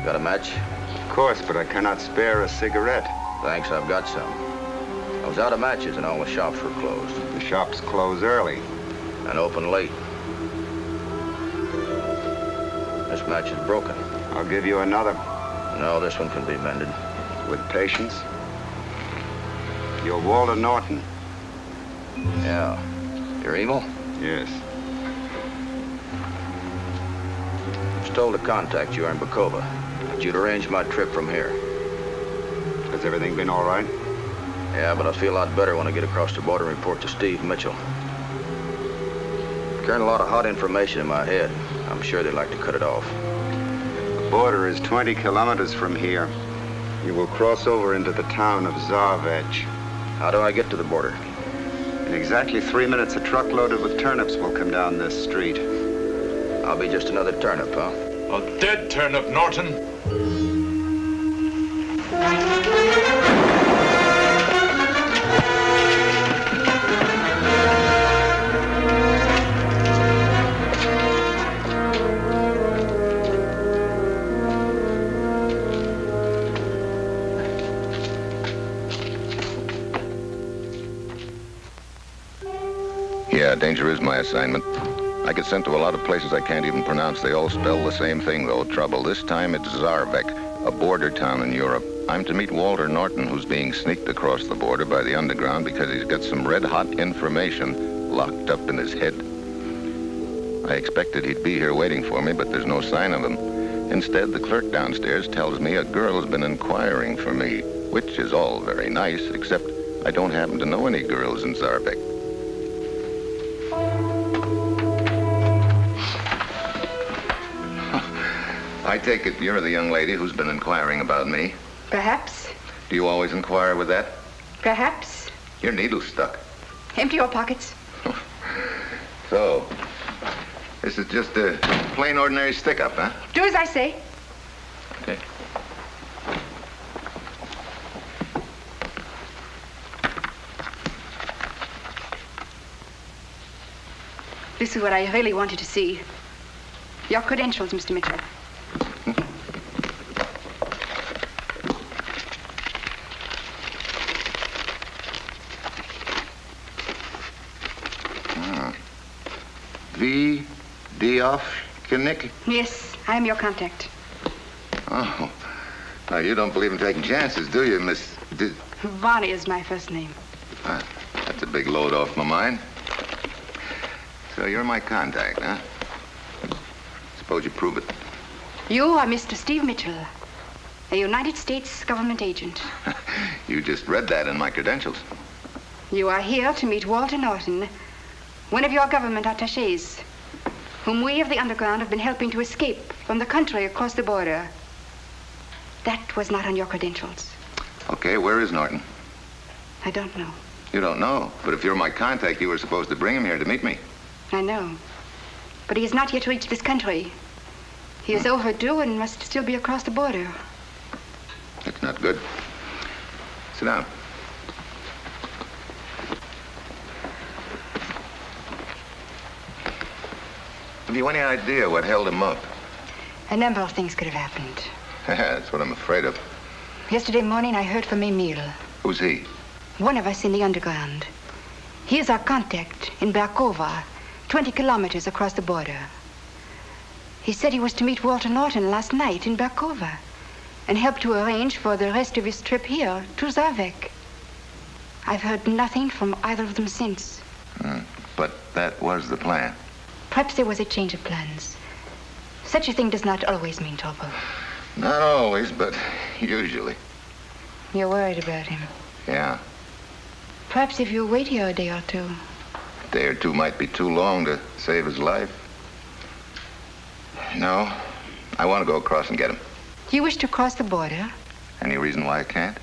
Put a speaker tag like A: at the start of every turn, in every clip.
A: Got a match?
B: Of course, but I cannot spare a cigarette.
A: Thanks, I've got some. I was out of matches and all the shops were closed.
B: The shops close early.
A: And open late. This match is broken.
B: I'll give you another.
A: No, this one can be mended.
B: With patience. You're Walter Norton.
A: Yeah. You're Emil?
B: Yes.
A: I was told to contact you in Bacova. That you'd arrange my trip from here.
B: Has everything been all right?
A: Yeah, but I'll feel a lot better when I get across the border and report to Steve Mitchell. Carrying a lot of hot information in my head. I'm sure they'd like to cut it off.
B: The border is 20 kilometers from here. You will cross over into the town of Zarvec.
A: How do I get to the border?
B: In exactly 3 minutes, a truck loaded with turnips will come down this street.
A: I'll be just another turnip, huh?
C: A dead turnip, Norton.
D: Yeah, danger is my assignment. I get sent to a lot of places I can't even pronounce. They all spell the same thing, though, trouble. This time it's Zarvec, a border town in Europe. I'm to meet Walter Norton, who's being sneaked across the border by the underground because he's got some red-hot information locked up in his head. I expected he'd be here waiting for me, but there's no sign of him. Instead, the clerk downstairs tells me a girl has been inquiring for me, which is all very nice, except I don't happen to know any girls in Zarvec. I take it you're the young lady who's been inquiring about me.
E: Perhaps.
D: Do you always inquire with that?
E: Perhaps.
D: Your needle's stuck.
E: Empty your pockets.
D: So, this is just a plain ordinary stick-up, huh?
E: Do as I say.
D: Okay.
E: This is what I really wanted to see. Your credentials, Mr. Mitchell.
D: V. Diofkinik?
E: Yes, I am your contact.
D: Oh. Now, you don't believe in taking chances, do you, Miss...
E: Vonnie is my first name.
D: That's a big load off my mind. So you're my contact, huh? Suppose you prove it.
E: You are Mr. Steve Mitchell, a United States government agent.
D: You just read that in my credentials.
E: You are here to meet Walter Norton, one of your government attachés, whom we of the underground have been helping to escape from the country across the border. That was not on your credentials.
D: Okay, where is Norton?
E: I don't know.
D: You don't know, but if you're my contact, you were supposed to bring him here to meet me.
E: I know. But he has not yet reached this country. He is overdue and must still be across the border.
D: That's not good. Sit down. Have you any idea what held him up?
E: A number of things could have happened.
D: That's what I'm afraid of.
E: Yesterday morning, I heard from Emil.
D: Who's he?
E: One of us in the underground. He is our contact in Bacova, 20 kilometers across the border. He said he was to meet Walter Norton last night in Bacova and help to arrange for the rest of his trip here to Zarvec. I've heard nothing from either of them since.
D: But that was the plan.
E: Perhaps there was a change of plans. Such a thing does not always mean trouble.
D: Not always, but usually.
E: You're worried about him.
D: Yeah.
E: Perhaps if you wait here a day or two.
D: A day or two might be too long to save his life. No, I want to go across and get him.
E: Do you wish to cross the border?
D: Any reason why I can't?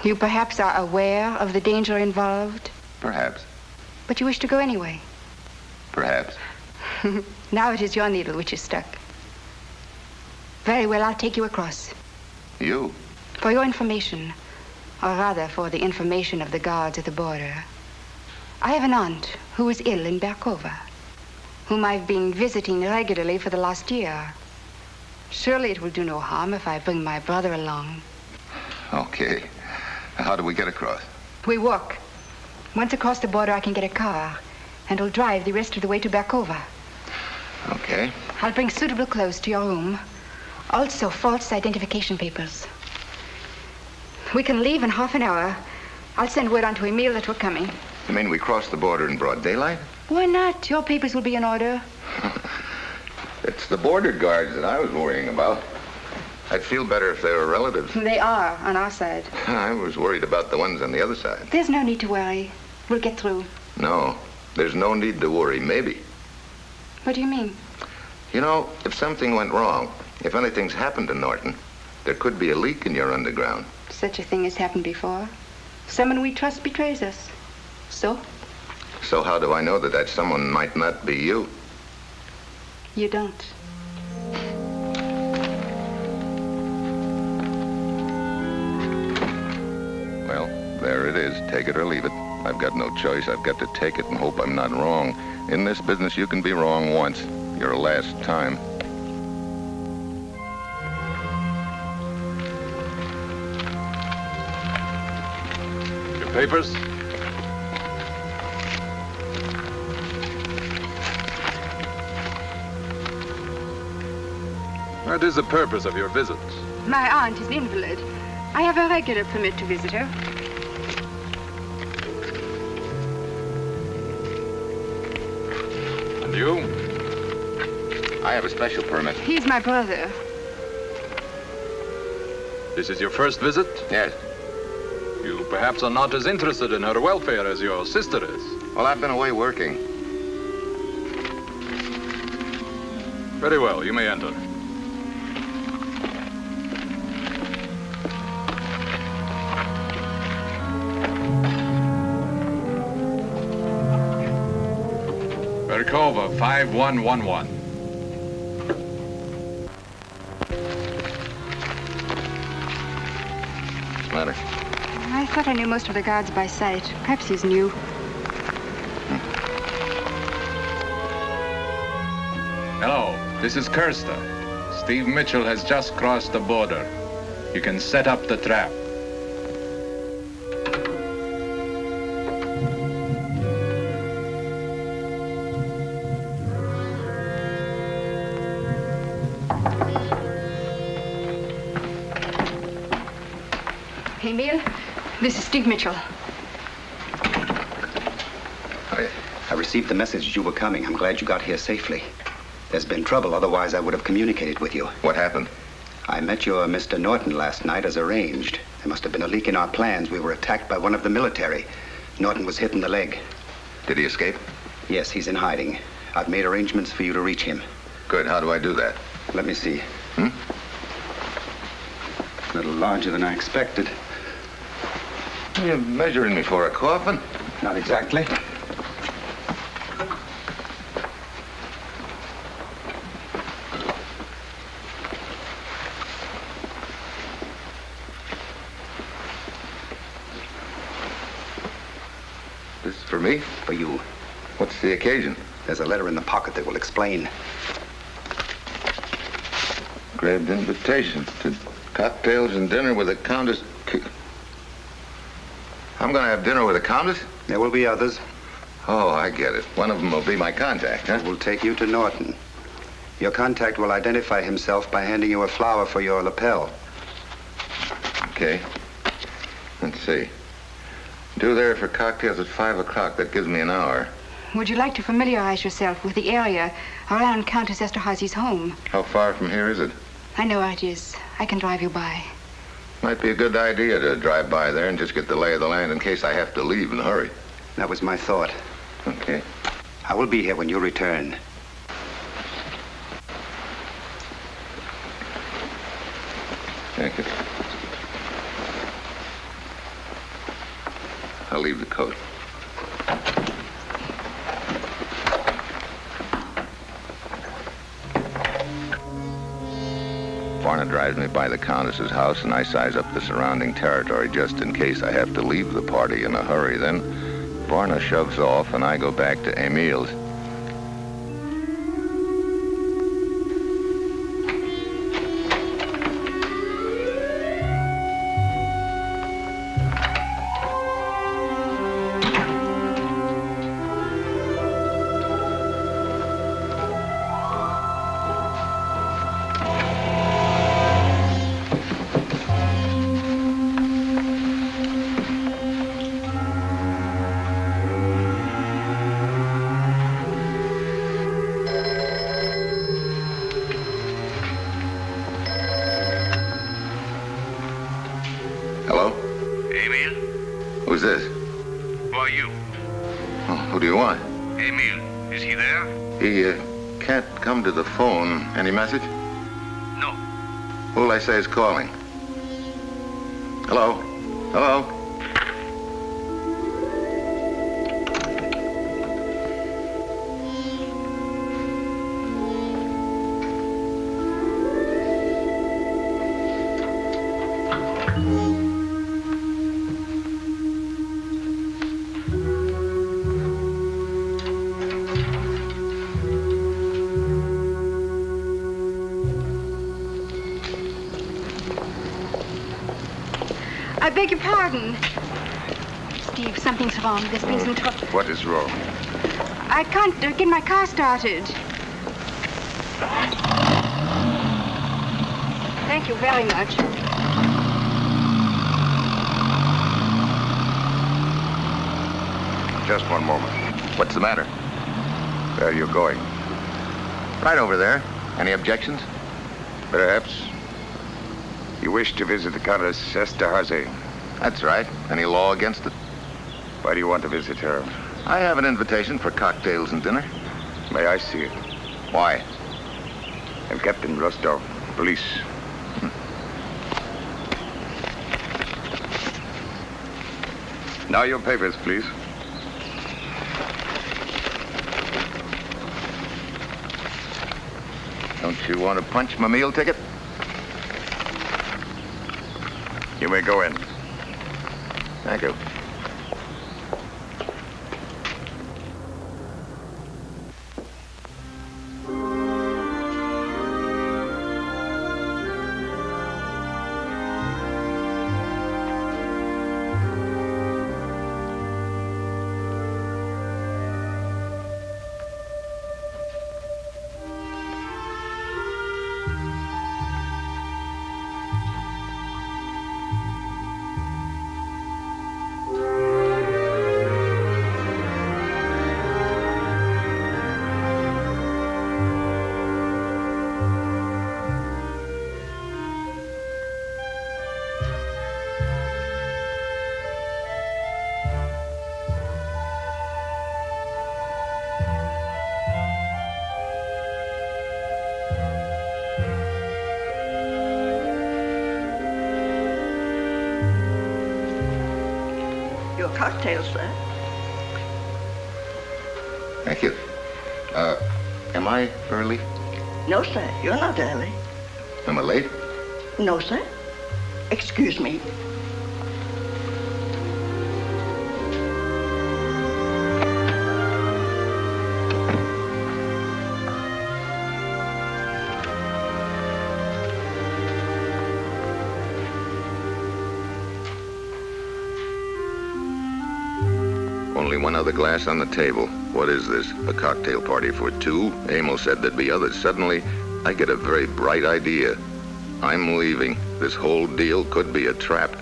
E: You perhaps are aware of the danger involved?
D: Perhaps.
E: But you wish to go anyway?
D: Perhaps.
E: Now it is your needle which is stuck. Very well, I'll take you across.
D: You?
E: For your information, or rather for the information of the guards at the border. I have an aunt who is ill in Bacova, whom I've been visiting regularly for the last year. Surely it will do no harm if I bring my brother along.
D: Okay. How do we get across?
E: We walk. Once across the border, I can get a car, and we'll drive the rest of the way to Berkova.
D: Okay.
E: I'll bring suitable clothes to your room. Also, false identification papers. We can leave in half an hour. I'll send word on to Emil that we're coming.
D: You mean we cross the border in broad daylight?
E: Why not? Your papers will be in order.
D: It's the border guards that I was worrying about. I'd feel better if they were relatives.
E: They are, on our side.
D: I was worried about the ones on the other side.
E: There's no need to worry. We'll get through.
D: No, there's no need to worry, maybe.
E: What do you mean?
D: You know, if something went wrong, if anything's happened to Norton, there could be a leak in your underground.
E: Such a thing has happened before. Someone we trust betrays us. So?
D: So how do I know that that someone might not be you?
E: You don't.
D: Well, there it is. Take it or leave it. I've got no choice. I've got to take it and hope I'm not wrong. In this business, you can be wrong once. Your last time.
C: Your papers? What is the purpose of your visit?
E: My aunt is an invalid. I have a regular permit to visit her.
C: And you?
D: I have a special permit.
E: He's my brother.
C: This is your first visit?
D: Yes.
C: You perhaps are not as interested in her welfare as your sister is.
D: Well, I've been away working.
C: Very well, you may enter. Berkova, 5111.
D: What's the matter?
E: I thought I knew most of the guards by sight. Perhaps he's new.
C: Hello, this is Kirsta. Steve Mitchell has just crossed the border. You can set up the trap.
E: Emil, this is Steve Mitchell.
F: I received the message you were coming. I'm glad you got here safely. There's been trouble, otherwise I would have communicated with you.
D: What happened?
F: I met your Mr. Norton last night as arranged. There must have been a leak in our plans. We were attacked by one of the military. Norton was hit in the leg.
D: Did he escape?
F: Yes, he's in hiding. I've made arrangements for you to reach him.
D: Good. How do I do that?
F: Let me see.
D: Hmm?
F: A little larger than I expected.
D: You're measuring me for a coffin?
F: Not exactly.
D: This is for me?
F: For you.
D: What's the occasion?
F: There's a letter in the pocket that will explain.
D: Engraved invitation to cocktails and dinner with the Countess. I'm going to have dinner with the Countess?
F: There will be others.
D: Oh, I get it. One of them will be my contact, huh?
F: It will take you to Norton. Your contact will identify himself by handing you a flower for your lapel.
D: Okay. Let's see. Due there for cocktails at 5 o'clock. That gives me an hour.
E: Would you like to familiarize yourself with the area around Countess Esterhazy's home?
D: How far from here is it?
E: I know where it is. I can drive you by.
D: Might be a good idea to drive by there and just get the lay of the land in case I have to leave in a hurry.
F: That was my thought.
D: Okay.
F: I will be here when you return.
D: Thank you. I'll leave the coat. Varna drives me by the Countess's house, and I size up the surrounding territory just in case I have to leave the party in a hurry. Then Varna shoves off, and I go back to Emil's. Who's this?
G: Who are you?
D: Oh, who do you want?
G: Emil. Is he there?
D: He can't come to the phone. Any message?
G: No.
D: Who'll I say is calling? Hello? Hello?
E: I beg your pardon. Steve, something's wrong. There's been some trouble.
B: What is wrong?
E: I can't get my car started. Thank you very much.
B: Just one moment.
D: What's the matter?
B: Where are you going?
D: Right over there. Any objections?
B: Perhaps you wish to visit the Countess S01E32.
D: That's right. Any law against it?
B: Why do you want to visit her?
D: I have an invitation for cocktails and dinner.
B: May I see it?
D: Why?
B: I'm Captain Rostov, police. Now your papers, please.
D: Don't you want to punch my meal ticket?
B: You may go in.
D: Thank you.
H: Your cocktail, sir.
D: Thank you. Am I early?
H: No, sir, you're not early.
D: Am I late?
H: No, sir. Excuse me.
D: Only one other glass on the table. What is this? A cocktail party for two? Emil said there'd be others. Suddenly, I get a very bright idea. I'm leaving. This whole deal could be a trap.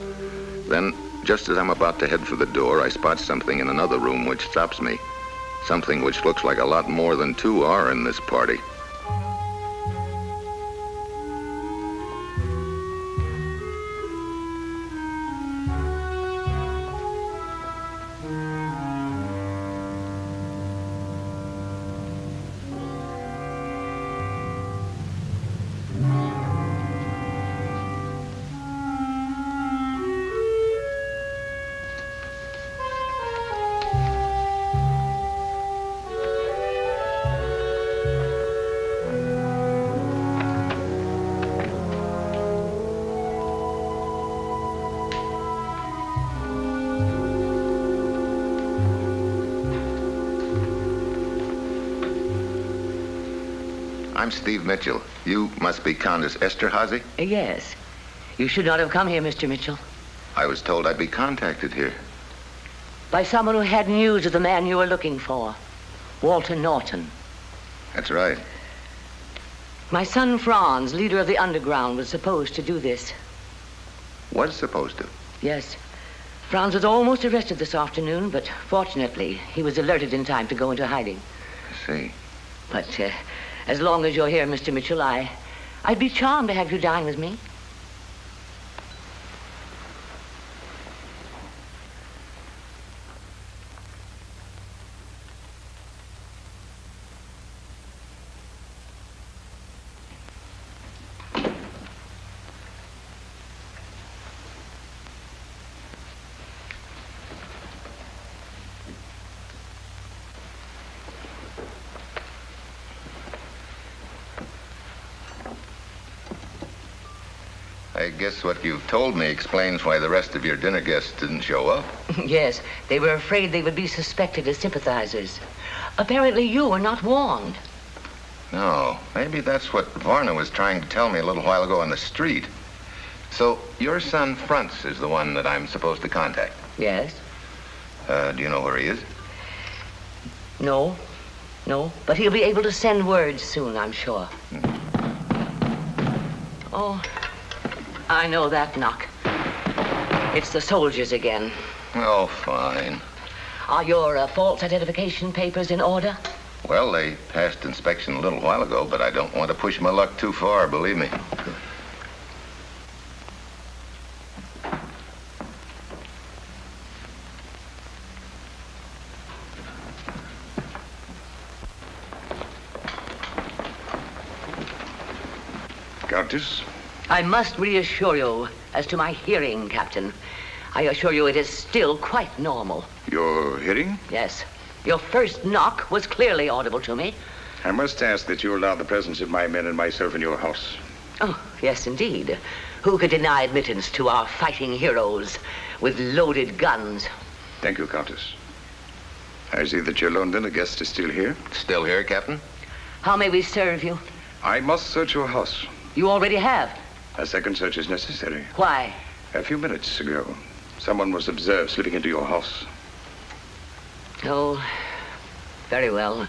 D: Then, just as I'm about to head for the door, I spot something in another room which stops me. Something which looks like a lot more than two are in this party. I'm Steve Mitchell. You must be Countess S01E32?
I: Yes. You should not have come here, Mr. Mitchell.
D: I was told I'd be contacted here.
I: By someone who had news of the man you were looking for, Walter Norton.
D: That's right.
I: My son Franz, leader of the underground, was supposed to do this.
D: Was supposed to?
I: Yes. Franz was almost arrested this afternoon, but fortunately, he was alerted in time to go into hiding.
D: I see.
I: But as long as you're here, Mr. Mitchell, I'd be charmed to have you dine with me.
D: I guess what you've told me explains why the rest of your dinner guests didn't show up.
I: Yes, they were afraid they would be suspected as sympathizers. Apparently you were not warned.
D: No, maybe that's what Varna was trying to tell me a little while ago on the street. So your son, Franz, is the one that I'm supposed to contact?
I: Yes.
D: Do you know where he is?
I: No, but he'll be able to send words soon, I'm sure. Oh, I know that knock. It's the soldiers again.
D: Oh, fine.
I: Are your false identification papers in order?
D: Well, they passed inspection a little while ago, but I don't want to push my luck too far, believe me.
A: Countess?
I: I must reassure you as to my hearing, Captain. I assure you it is still quite normal.
A: Your hearing?
I: Yes. Your first knock was clearly audible to me.
A: I must ask that you allow the presence of my men and myself in your house.
I: Oh, yes, indeed. Who could deny admittance to our fighting heroes with loaded guns?
A: Thank you, Countess. I see that your lone dinner guest is still here.
D: Still here, Captain?
I: How may we serve you?
A: I must search your house.
I: You already have.
A: A second search is necessary.
I: Why?
A: A few minutes ago, someone was observed slipping into your house.
I: Oh, very well.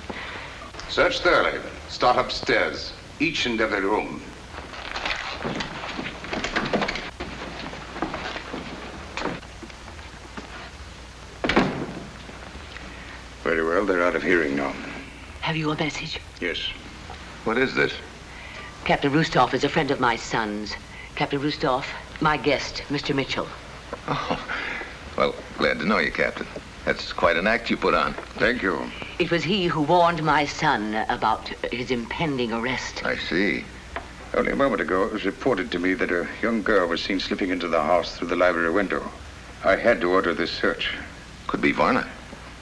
A: Search thoroughly. Start upstairs. Each and every room. Very well, they're out of hearing now.
I: Have you a message?
A: Yes.
D: What is this?
I: Captain Rustov is a friend of my son's. Captain Rustov, my guest, Mr. Mitchell.
D: Oh, well, glad to know you, Captain. That's quite an act you put on.
A: Thank you.
I: It was he who warned my son about his impending arrest.
D: I see.
A: Only a moment ago, it was reported to me that a young girl was seen slipping into the house through the library window. I had to order this search.
D: Could be Varna.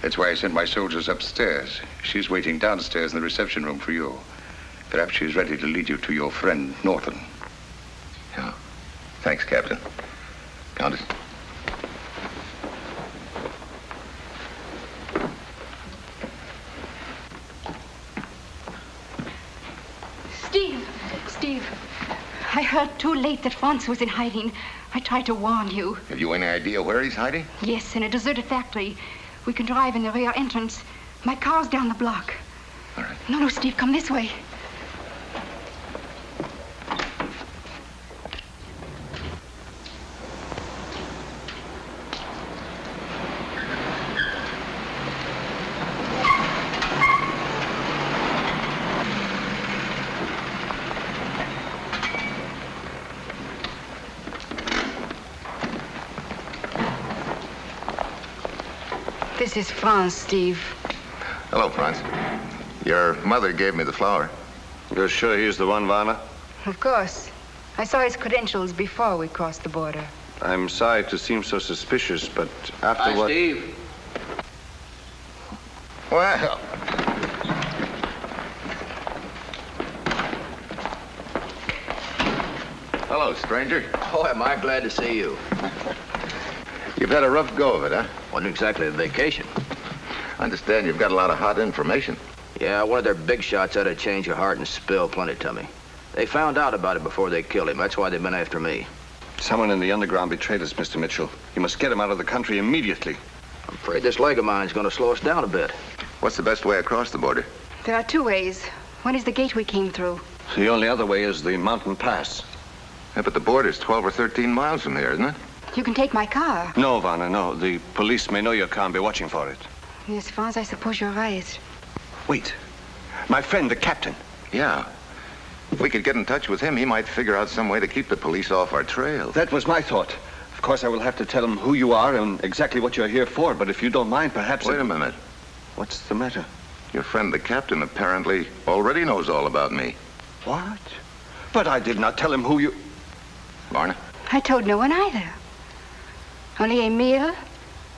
A: That's why I sent my soldiers upstairs. She's waiting downstairs in the reception room for you. Perhaps she's ready to lead you to your friend, Norton.
D: Yeah. Thanks, Captain. Countess.
E: Steve, I heard too late that Franz was in hiding. I tried to warn you.
D: Have you any idea where he's hiding?
E: Yes, in a deserted factory. We can drive in the rear entrance. My car's down the block.
D: All right.
E: No, Steve, come this way. This is Franz, Steve.
D: Hello, Franz. Your mother gave me the flower.
J: You're sure he's the one, Varna?
E: Of course. I saw his credentials before we crossed the border.
J: I'm sorry to seem so suspicious, but after
K: Hi,
J: what...
K: Steve.
D: Well. Hello, stranger.
K: Oh, am I glad to see you.
D: You've had a rough go of it, huh?
K: Wasn't exactly a vacation.
D: I understand you've got a lot of hot information.
K: Yeah, one of their big shots had a change of heart and spill plenty to me. They found out about it before they killed him. That's why they've been after me.
J: Someone in the underground betrayed us, Mr. Mitchell. You must get him out of the country immediately.
K: I'm afraid this leg of mine's going to slow us down a bit.
D: What's the best way across the border?
E: There are two ways. One is the gate we came through.
J: The only other way is the mountain pass.
D: Yeah, but the border's 12 or 13 miles from here, isn't it?
E: You can take my car.
J: No, Varna, no. The police may know your car and be watching for it.
E: Yes, Franz, I suppose you're right.
J: Wait. My friend, the captain.
D: Yeah. If we could get in touch with him, he might figure out some way to keep the police off our trail.
J: That was my thought. Of course, I will have to tell him who you are and exactly what you're here for, but if you don't mind, perhaps...
D: Wait a minute.
J: What's the matter?
D: Your friend, the captain, apparently already knows all about me.
J: What? But I did not tell him who you...
D: Varna?
E: I told no one either. Only Emile,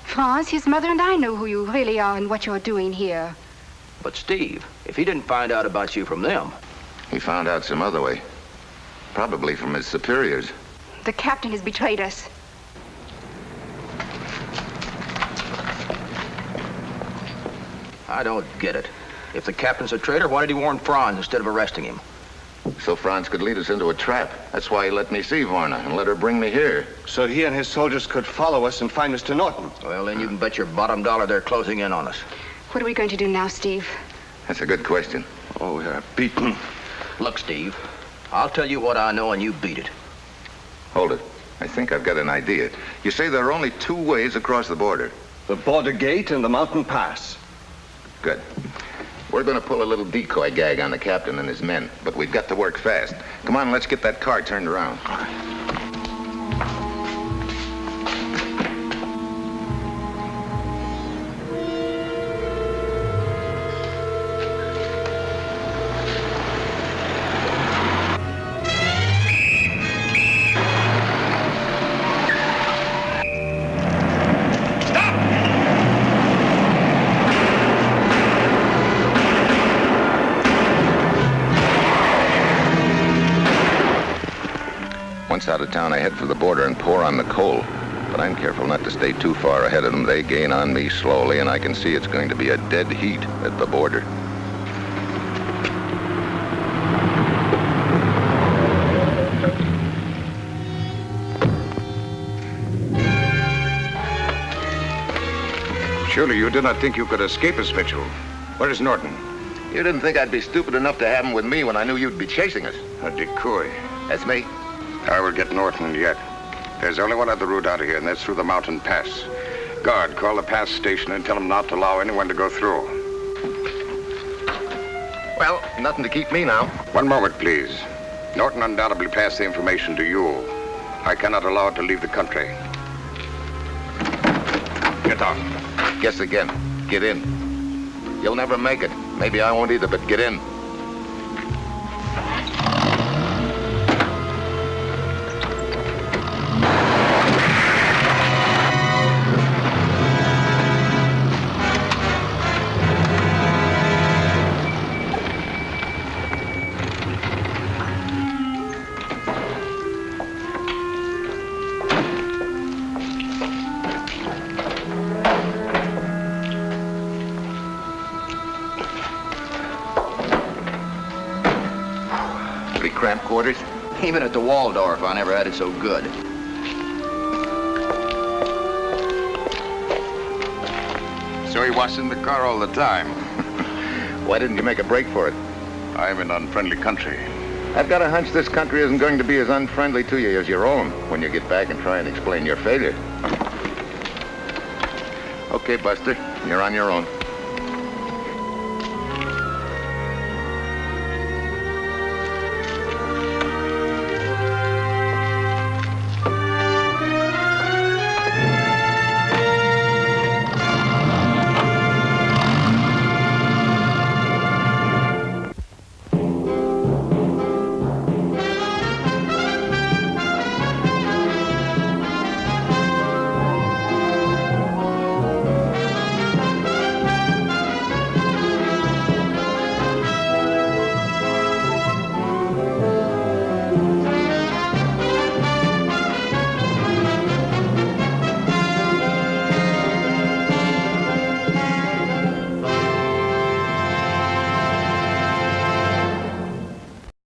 E: Franz, his mother, and I know who you really are and what you're doing here.
K: But Steve, if he didn't find out about you from them...
D: He found out some other way. Probably from his superiors.
E: The captain has betrayed us.
K: I don't get it. If the captain's a traitor, why did he warn Franz instead of arresting him?
D: So Franz could lead us into a trap. That's why he let me see Varna and let her bring me here.
J: So he and his soldiers could follow us and find Mr. Norton.
K: Well, then you can bet your bottom dollar they're closing in on us.
E: What are we going to do now, Steve?
D: That's a good question.
J: Oh, we're beaten.
K: Look, Steve, I'll tell you what I know and you beat it.
D: Hold it. I think I've got an idea. You say there are only 2 ways across the border.
J: The border gate and the mountain pass.
D: Good. We're going to pull a little decoy gag on the captain and his men, but we've got to work fast. Come on, let's get that car turned around. Once out of town, I head for the border and pour on the coal. But I'm careful not to stay too far ahead of them. They gain on me slowly, and I can see it's going to be a dead heat at the border.
A: Surely you did not think you could escape us, Mitchell. Where is Norton?
D: You didn't think I'd be stupid enough to have him with me when I knew you'd be chasing us.
A: A decoy.
D: That's me.
A: I will get Norton yet. There's only one other route out of here, and that's through the mountain pass. Guard, call the pass station and tell them not to allow anyone to go through.
D: Well, nothing to keep me now.
A: One moment, please. Norton undoubtedly passed the information to you. I cannot allow it to leave the country. Get out.
D: Guess again. Get in. You'll never make it. Maybe I won't either, but get in. Cramped quarters?
K: Even at the Waldorf, I never had it so good.
A: So he was in the car all the time.
D: Why didn't you make a break for it?
A: I'm in unfriendly country.
D: I've got a hunch this country isn't going to be as unfriendly to you as your own when you get back and try and explain your failure. Okay, Buster, you're on your own.